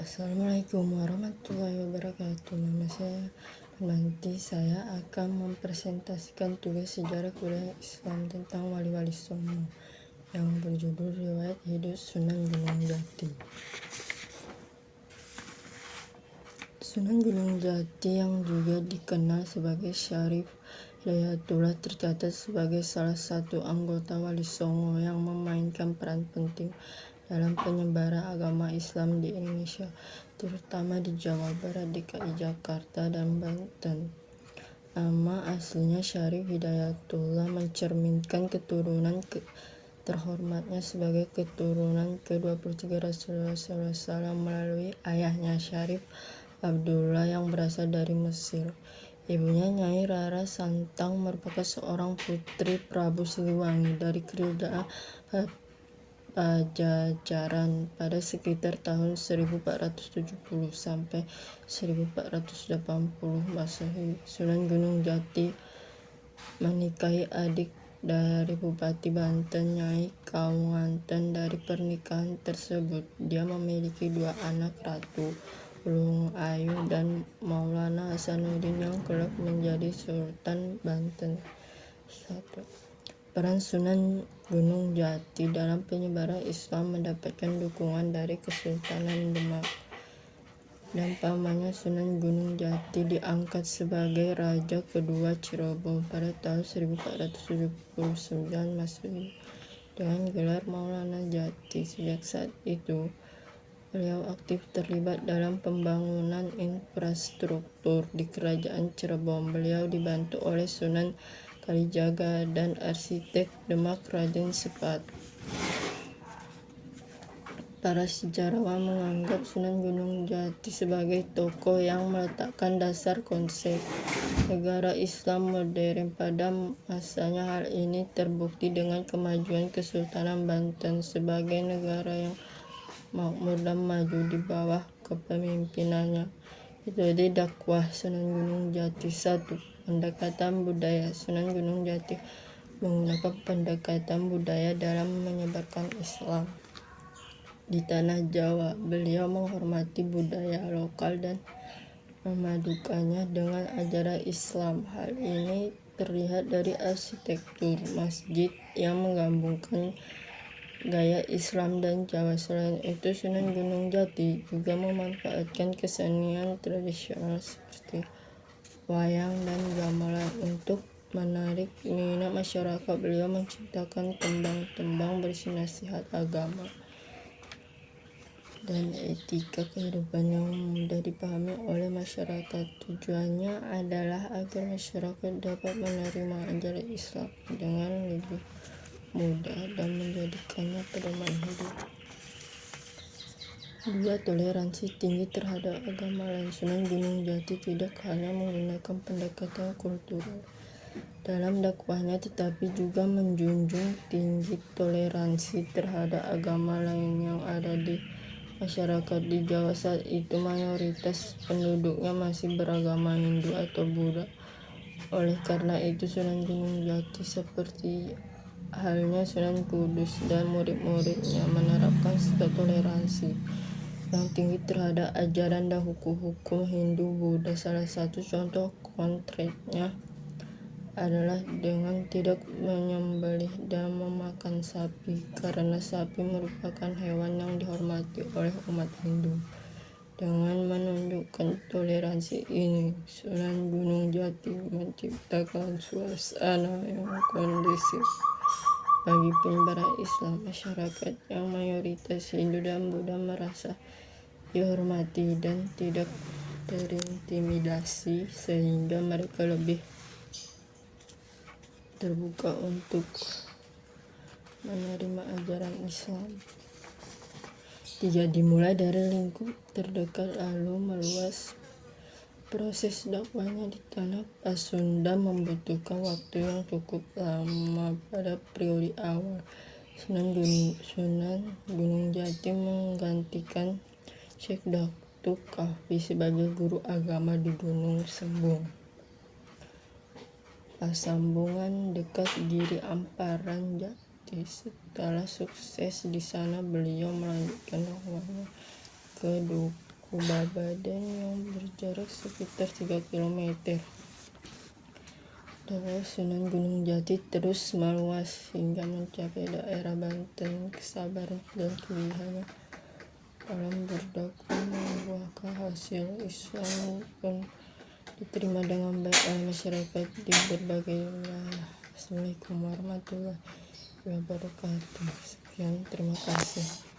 Assalamualaikum warahmatullahi wabarakatuh. Nama saya nanti saya akan mempresentasikan tugas sejarah budaya Islam tentang Wali-Wali Songo yang berjudul Riwayat Hidup Sunan Gunung Jati. Sunan Gunung Jati yang juga dikenal sebagai Syarif Hidayatullah tercatat sebagai salah satu anggota Wali Songo yang memainkan peran penting dalam penyebaran agama Islam di Indonesia, terutama di Jawa Barat, DKI Jakarta, dan Banten. Nama aslinya Syarif Hidayatullah mencerminkan keturunan terhormatnya sebagai keturunan ke-23 Rasulullah SAW melalui ayahnya Syarif Abdullah yang berasal dari Mesir. Ibunya Nyai Rara Santang merupakan seorang putri Prabu Siliwangi dari kerajaan Pajajaran pada sekitar tahun 1470 sampai 1480 Masehi. Sunan Gunung Jati menikahi adik dari Bupati Banten, Nyai Kawanten. Dari pernikahan tersebut, dia memiliki dua anak, Ratu Ulung Ayu dan Maulana Hasanuddin yang kelak menjadi Sultan Banten. 1. Peran Sunan Gunung Jati dalam penyebaran Islam mendapatkan dukungan dari Kesultanan Demak, dan pamannya Sunan Gunung Jati diangkat sebagai Raja kedua Cirebon pada tahun 1479 Masehi dengan gelar Maulana Jati. Sejak saat itu, beliau aktif terlibat dalam pembangunan infrastruktur di Kerajaan Cirebon. Beliau dibantu oleh Sunan Kalijaga dan arsitek Demak Raden Sepat. Para sejarawan menganggap Sunan Gunung Jati sebagai tokoh yang meletakkan dasar konsep negara Islam modern pada masanya. Hal ini terbukti dengan kemajuan Kesultanan Banten sebagai negara yang makmur dan maju di bawah kepemimpinannya. Metode dakwah Sunan Gunung Jati. 1. Pendekatan budaya. Sunan Gunung Jati menggunakan pendekatan budaya dalam menyebarkan Islam di tanah Jawa. Beliau menghormati budaya lokal dan memadukannya dengan ajaran Islam. Hal ini terlihat dari arsitektur masjid yang menggabungkan gaya Islam dan Jawa. Selain itu, Sunan Gunung Jati juga memanfaatkan kesenian tradisional seperti wayang dan gamelan untuk menarik minat masyarakat. Beliau menciptakan tembang-tembang berisi nasihat agama dan etika kehidupan yang mudah dipahami oleh masyarakat. Tujuannya adalah agar masyarakat dapat menerima ajaran Islam dengan lebih mudah dan menjadikannya pedoman hidup. 2. Toleransi tinggi terhadap agama lain. Sunan Gunung Jati tidak hanya menggunakan pendekatan kultural dalam dakwahnya, tetapi juga menjunjung tinggi toleransi terhadap agama lain yang ada di masyarakat. Di Jawa saat itu mayoritas penduduknya masih beragama Hindu atau Buddha. Oleh karena itu, Sunan Gunung Jati seperti halnya Sunan Kudus dan murid-muridnya menerapkan sikap toleransi yang tinggi terhadap ajaran dan hukum-hukum Hindu Buddha. Salah satu contoh konkretnya adalah dengan tidak menyembelih dan memakan sapi, karena sapi merupakan hewan yang dihormati oleh umat Hindu. Dengan menunjukkan toleransi ini, Sunan Gunung Jati menciptakan suasana yang kondusif bagi penyebaran Islam. Masyarakat yang mayoritas Hindu dan Buddha merasa dihormati dan tidak terintimidasi, sehingga mereka lebih terbuka untuk menerima ajaran Islam. 3. Dimulai dari lingkup terdekat lalu meluas. Proses dakwahnya di tanah Pasundan membutuhkan waktu yang cukup lama. Pada periode awal, Sunan Gunung Jati menggantikan Syekh Datuk Kahfi sebagai guru agama di Gunung Sembung, Pasambungan dekat Giri Amparan Jati. Setelah sukses di sana, beliau melanjutkan dakwahnya ke Kubabaden yang berjarak sekitar 3 km. Daerah Sunan Gunung Jati terus meluas hingga mencapai daerah Banten, Kesabaran, dan Kelihayan. Dalam berdakwah membuahkan hasil. Islam pun diterima dengan baik oleh masyarakat di berbagai wilayah. Assalamualaikum warahmatullahi wabarakatuh. Sekian, terima kasih.